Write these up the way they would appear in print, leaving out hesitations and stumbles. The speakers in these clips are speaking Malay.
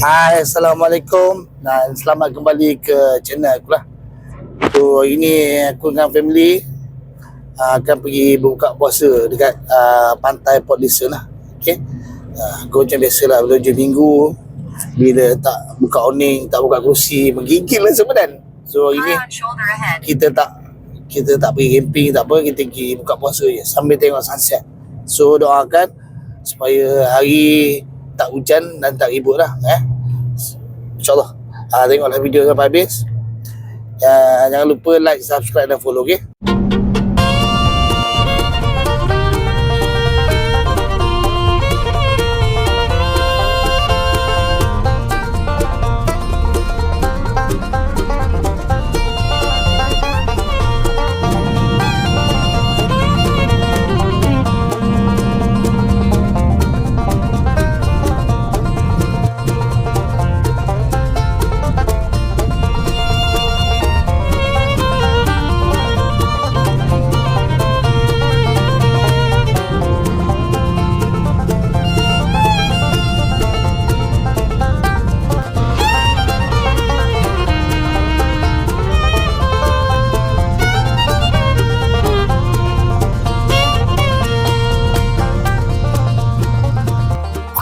Hai, Assalamualaikum dan selamat kembali ke channel aku lah. So, hari ni aku dengan family akan pergi berbuka puasa dekat pantai Port Dickson lah. Okay. Aku macam biasalah bila hujung minggu, bila tak buka awning, tak buka kerusi, menggigil lah sebenarnya. So hari ni kita tak pergi camping, tak apa, kita pergi buka puasa je sambil tengok sunset. So doakan supaya hari tak hujan dan tak ribut lah, InsyaAllah. Tengoklah video sampai habis. Jangan lupa like, subscribe dan follow, okay?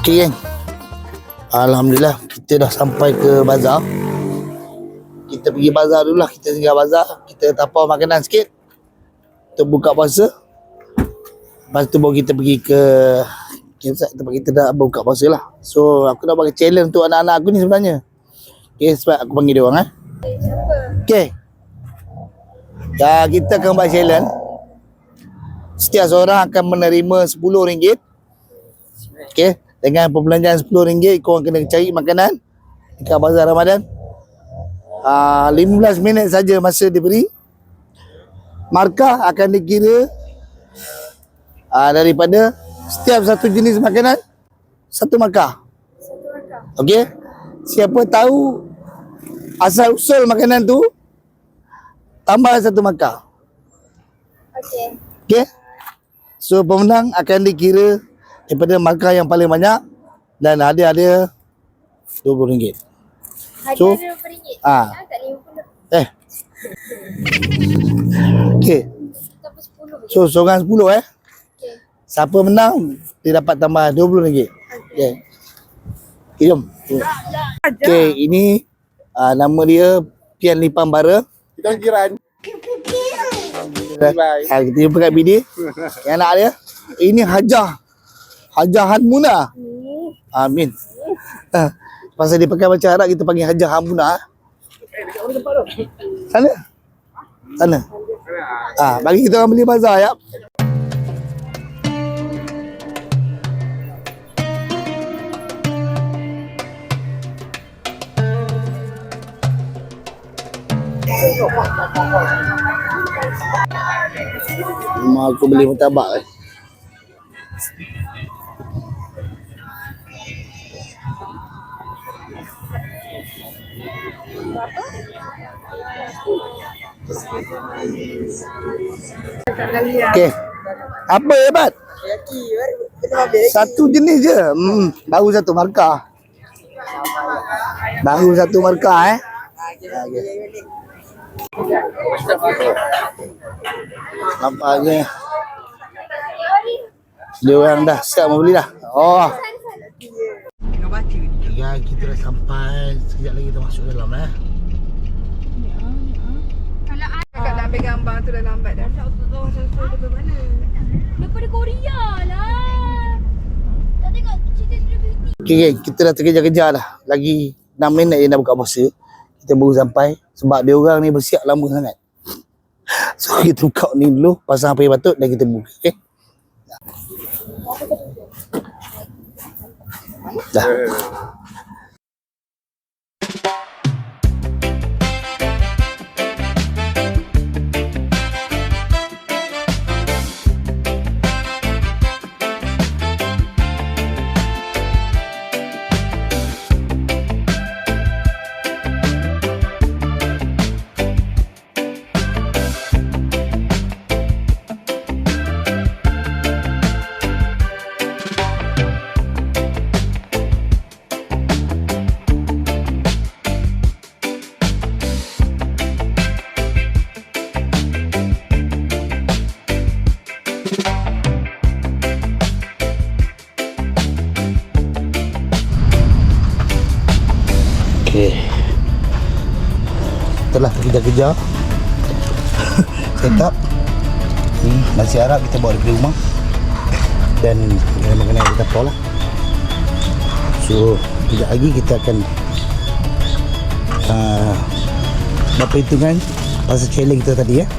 Okay, geng. Alhamdulillah kita dah sampai ke bazar. Kita pergi bazar dulu lah. Kita singgah bazar, kita tapau makanan sikit untuk buka puasa. Lepas tu baru kita pergi ke campsite tempat kita dah buka puasa lah. So aku dah bagi challenge untuk anak-anak aku ni sebenarnya. Okay, sebab aku panggil dia orang. Okay, kita akan buat challenge. Setiap seorang akan menerima RM10. Okay, dengan perbelanjaan RM10, korang kena cari makanan dekat bazar Ramadan. 15 minit saja masa diberi. Markah akan dikira daripada setiap satu jenis makanan, satu markah. Okey. Siapa tahu asal usul makanan tu, tambah satu markah. Okey. So pemenang akan dikira daripada markah yang paling banyak dan hadiah dia RM20. So, hadiah RM20. Tak RM50. Okey. So, seorang 10 Okay. Siapa menang, dia dapat tambah RM20. Okey. Jom. Okey, ini nama dia Pian Lipang Bara. Kita jiran. Kita jumpa kat BD. Yang anak dia. Ini Hajah Hanmuna. Amin. Pasal dia pakai macam Arab, kita panggil Hajah Hanmuna. Sana. Bagi kita orang beli bazar ya. Mak aku beli martabak. Okey. Apa hebat? Satu jenis je. Baru satu markah. Okay. Nampaknya dia orang dah siap mau beli dah. Ya, kita dah sampai. Sekejap lagi kita masuk dalam Kakak nak ambil gambar tu dah lambat dah. Tak tahu daripada mana. Daripada Korea lah. Tak tengok cerita Beauty. Okay, kita dah terkejar-kejar dah. Lagi 6 minit je nak buka puasa. Kita baru sampai sebab dia orang ni bersiap lama sangat. So kita buka ni dulu, pasang apa yang patut dan kita buka. Okay. Dah. Okay. Setelah kejar-kejar set up ni nasi Arab kita bawa dari rumah dan makanan kita tahu lah. So sekejap lagi kita akan dapat hitungan pasal challenge kita tadi ya.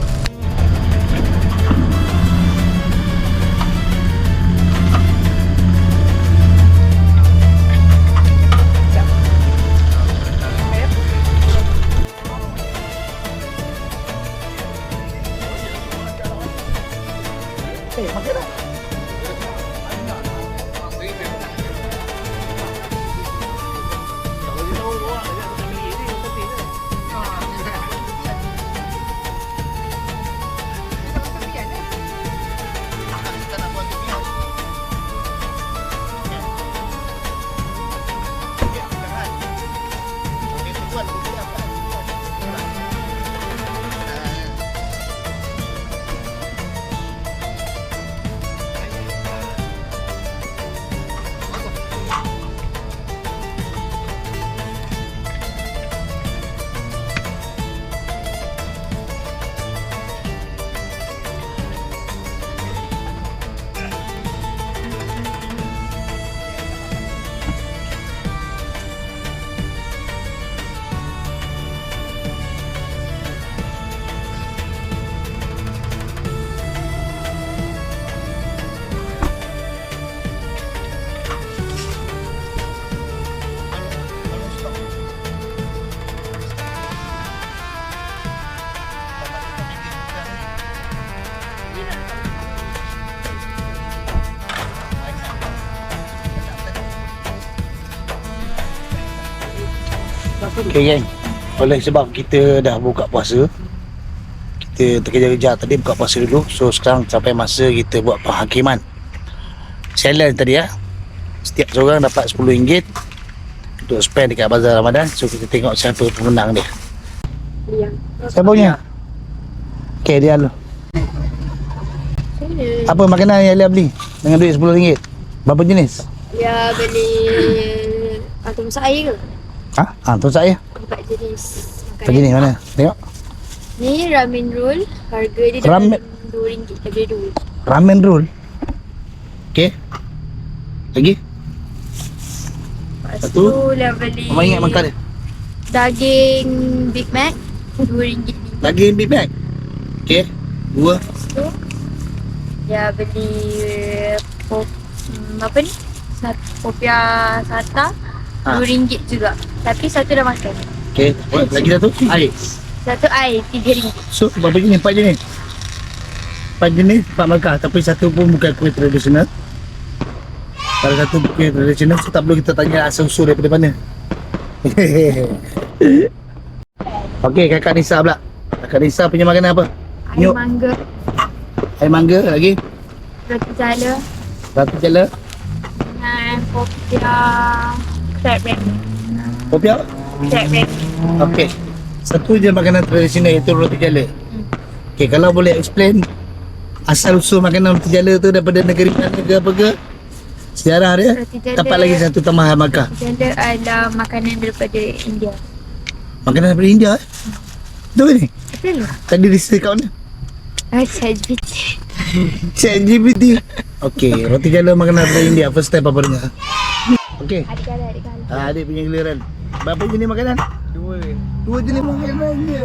Okay geng, oleh sebab kita dah buka puasa, kita terkejar-kejar tadi buka puasa dulu. So sekarang sampai masa kita buat penghakiman challenge tadi ya. Setiap seorang dapat RM10 untuk spend dekat Bazar Ramadan. So kita tengok siapa pemenang dia. Siapa punya? Okay, dia dulu. Apa makanan yang Alia beli dengan duit RM10? Berapa jenis? Dia beli atau masak air ke? Tu saya. 4 jenis makanan. Apa jenis mana? Tengok. Ni ramen roll. Harga dia Ramen- dalam RM2. Dia beli 2. Ramen roll. Okay. Lagi? Lepas Satu. tu dia beli Mama ingat makan dia. daging Big Mac RM2 ni. Daging Big Mac. Okay. 2. Lepas tu dia beli apa ni? Popiah sata RM2 juga. Tapi satu dah makan. Okay. Lagi satu air. Satu air RM3. So berapa jenis? 4 jenis. 4 jenis 4 markah. Tapi satu pun bukan kuih tradisional. Kalau satu kuih tradisional, so tak perlu kita tanya asal-usul daripada mana. Okay, kakak Nisa pula. Kakak Nisa punya makanan apa? Air mangga, Air mangga lagi. roti jala Roti jala. dengan popiah crab wrap. Kopi apa? Crab wrap. Okay. Satu je makanan tradisional iaitu roti jala. Okay, kalau boleh explain asal-usul makanan roti jala tu daripada negeri mana ke apa ke? Sejarah dia. Roti jala. Dapat lagi satu tambahan markah. Roti jala adalah makanan daripada India. Makanan daripada India eh? Betul ni? Betul ke? Tadi research kat mana? ChatGPT. ChatGPT. Okay, roti jala makanan daripada India. First time apa dengar. Okay. Adik kala. Adik punya giliran. Berapa jenis makanan? 2 jenis makanan je.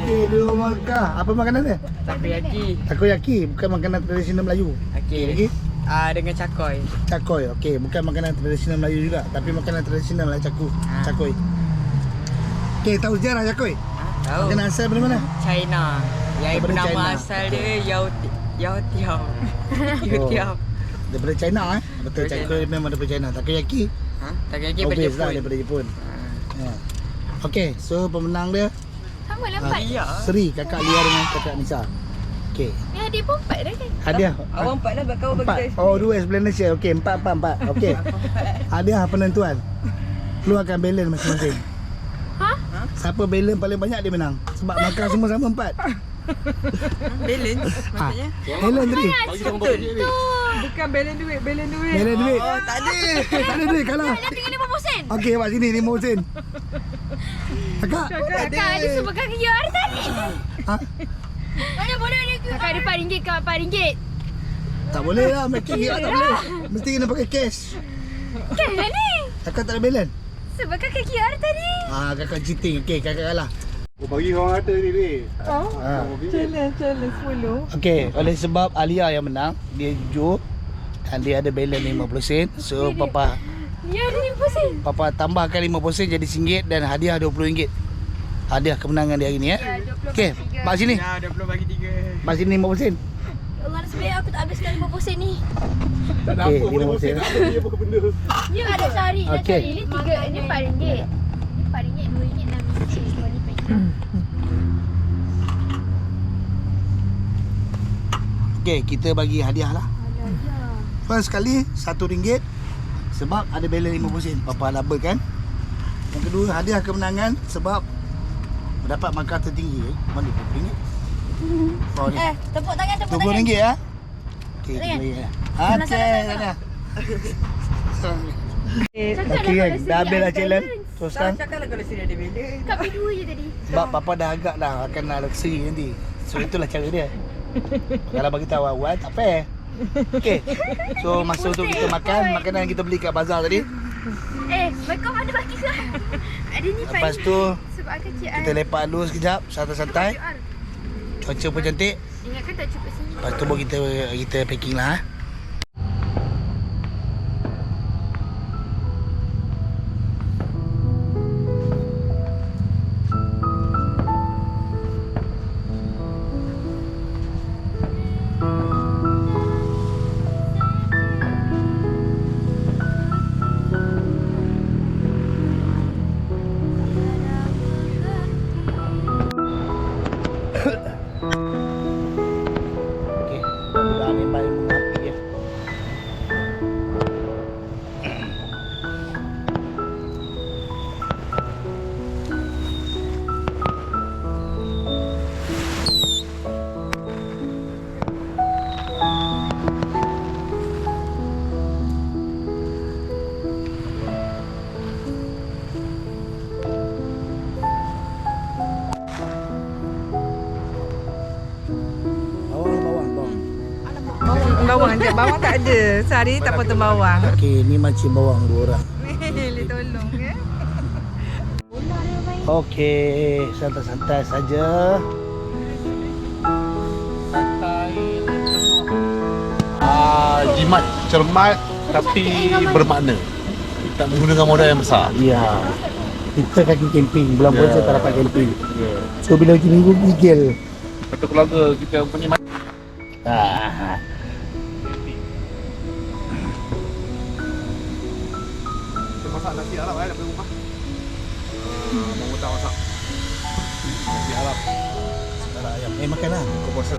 Okay, 2 markah. Apa makanan dia? Takoyaki. Takoyaki, bukan makanan tradisional Melayu. Okey. Lagi? Dengan cakoy. Cakoy. Okey, bukan makanan tradisional Melayu juga, tapi makanan tradisional lah cakoy. Okey, tahu sejarah cakoy? Tahu. Makanan asal dari mana? China. Yang Daripada nama China. asal dia Yao Tiao. Oh. Tiao. Daripada China Betul, Daripada cakoy memang daripada China. Takoyaki Takoyaki daripada obvious lah Jepun. daripada Jepun. Ya. Okey, so pemenang dia Sama lah 4. Ya. Seri, kakak Lia dengan kakak Nisa. Okey. Ni adik pun 4 dah kan? Hadiah. Awak 4 lah kau bagi 4. Oh, 2 explanation. Okey, 4. Okey. Hadiah penentuan. Keluarkan balance masing-masing. Ha? Siapa balance paling banyak dia menang. Sebab makan semua sama 4. balance maksudnya. Balance tadi. Betul. Bukan balance duit. Balance duit. Oh, tak ada. Tak ada duit kalah. Dah tinggal 50 sen. sen. Okey, mak sini 5 sen. Kakak. Kakak ada sebutkan QR tadi. Ha? Mana boleh ada QR? Kakak ada RM4, kau RM4. Tak boleh lah, making tak boleh. Mesti kena pakai cash. Kan lah ni. Kakak tak ada balance. Sebab kakak QR tadi. Kakak cheating. Okey, kakak kalah. Bagi orang ada ni ni. Challenge 10. Okey, oleh sebab Alia yang menang, dia jujur dan dia ada balance 50 sen. So papa Ya, ada RM50. papa tambahkan 50 sen jadi RM1 dan hadiah RM20. Hadiah kemenangan dia hari ni ya. Ya, 20 Okey, mak sini. Ya, 20 bagi 3. Mak sini 50 sen. Ya Allah, nasib baik aku tak habiskan RM50 ni. Tak ada Okey, apa boleh 50 bosan sen. tak ada dia apa benda. Ya, ada cari, dah Okey. cari. Ni RM3, ni RM4. Ni RM4, RM2, RM6. Kau ni pakai. Okey, kita bagi hadiah lah. Alah, ya. First sekali RM1 sebab ada balance 50 sen. Papa laberkan. Yang kedua, hadiah kemenangan sebab mendapat markah tertinggi. Mana RM20? Oh ni. Tepuk tangan, tepuk tangan. RM20 ya. Okey, Tangan. RM20 ya. Sana, Okey, sana, sana. Cakap Okey lah kan, kalau dah habis dah sini challenge. unbalance. Teruskan. Cakap lah kalau sini ada balance. Kat B2 je tadi. Sebab papa dah agak dah akan nak luxury nanti. So itulah cara dia. Kalau bagi tahu awal tak fair. Okey. So masa untuk kita makan makanan yang kita beli kat bazar tadi. Kau ada baki ke? Ada ni Lepas tu sebab aku QR. kita lepak dulu sekejap, santai-santai. QR. Cuaca pun cantik. Ingatkan tak cukup sini. Lepas tu baru kita packing lah. Okey, mudah-mudahan ni baik mengapi ya. Bawang je. Bawang tak ada. Sehari tak potong bawang. Okey, ni macam bawang 2 orang. Boleh tolong ke? Okey, santai-santai saja. Jimat cermat tapi bermakna. Tak menggunakan modal yang besar. Ya. Kita kaki camping, bulan puasa Ya. tak dapat camping. Ya. So bila macam minggu gigil. Satu keluarga kita punya Ah. kita masak nasi Arab daripada rumah. Mak muda masak. Nasi Arab. Sekarang ayam. Makanlah. Kau puasa.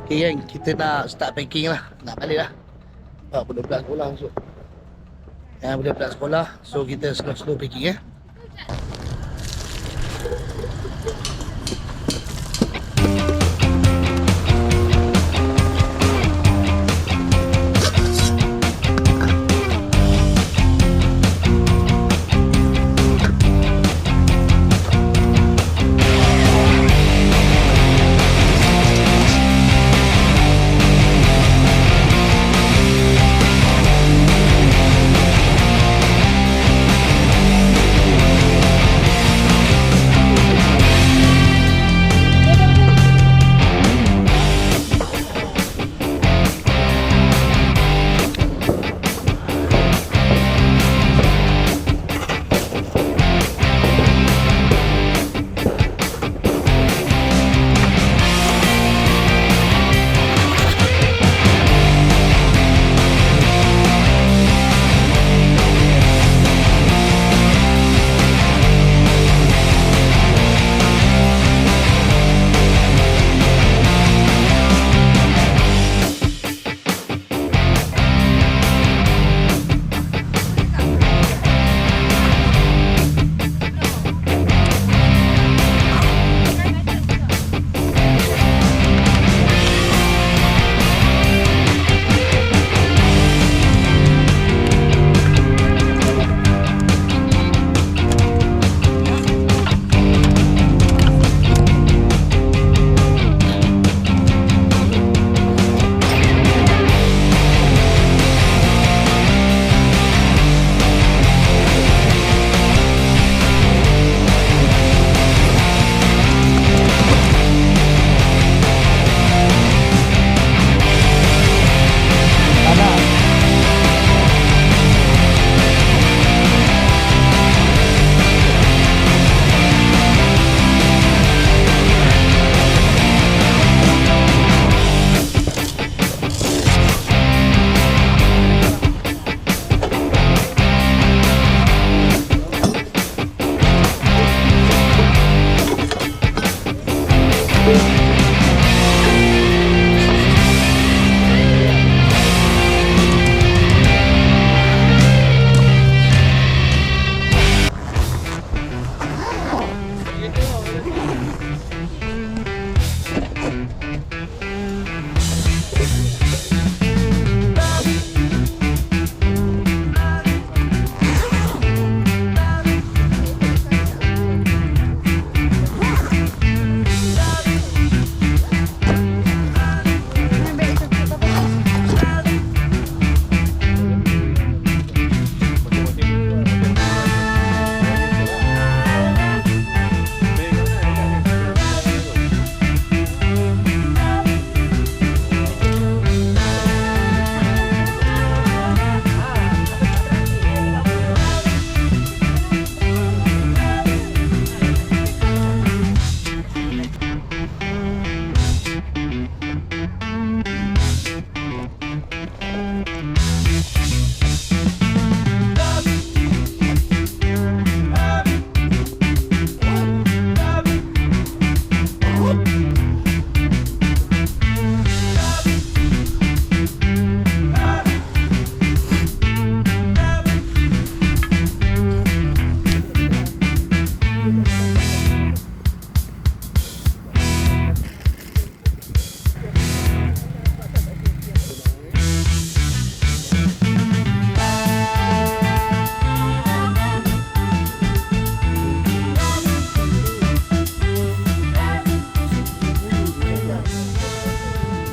Okay gang, kita nak start packing lah. Nak balik lah. Budak-budak sekolah masuk. Budak-budak sekolah. So kita slow-slow packing ya.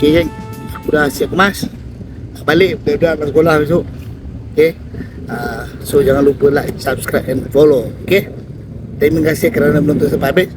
Okay geng, aku dah siap kemas. Balik budak-budak nak sekolah besok. Okay, so jangan lupa like, subscribe and follow. Okay, terima kasih kerana menonton sampai habis.